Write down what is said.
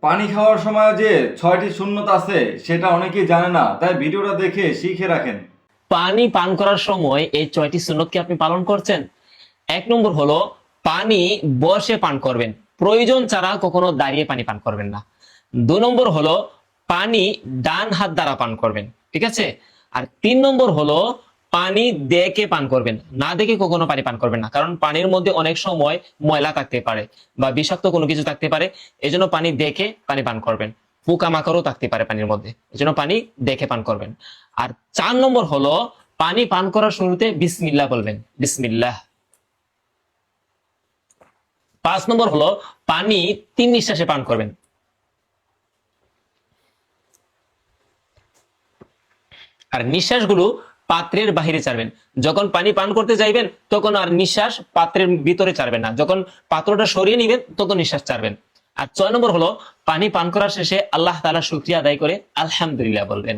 পানি খাওয়ার সময় যে 6টি সুন্নত আছে সেটা অনেকেই জানে না, তাই ভিডিওটা দেখে শিখে রাখেন। পানি পান করার সময় এই 6টি সুন্নত কি আপনি পালন করছেন? 1 নম্বর হলো পানি বসে পান করবেন, প্রয়োজন ছাড়া কখনো দাঁড়িয়ে পানি পান করবেন না। 2 নম্বর হলো পানি ডান হাত দ্বারা পান করবেন, ঠিক আছে। আর 3 নম্বর হলো পানি দেখে পান করবেন, না দেখে কখনো পানি পান করবেন না, কারণ পানির মধ্যে অনেক সময় ময়লা থাকতে পারে বা বিষাক্ত কোনো কিছু থাকতে পারে। এই জন্য পানি দেখে পানি পান করবেন। পোকামাকড়ও থাকতে পারে পানির মধ্যে, এই জন্য পানি দেখে পান করবেন। আর 4 নম্বর হলো পানি পান করার শুরুতে বিসমিল্লাহ বলবেন, বিসমিল্লাহ। 5 নম্বর হলো পানি 3 নিঃশ্বাসে পান করবেন। আর নিঃশ্বাসগুলো পাত্রের বাহিরে ছাড়বেন। যখন পানি পান করতে যাইবেন তখন আর নিঃশ্বাস পাত্রের ভিতরে ছাড়বেন না, যখন পাত্রটা সরিয়ে নিবেন তখন নিঃশ্বাস ছাড়বেন। আর 6 নম্বর হলো পানি পান করার শেষে আল্লাহ তাআলার শুকরিয়া আদায় করে আলহামদুলিল্লাহ বলবেন।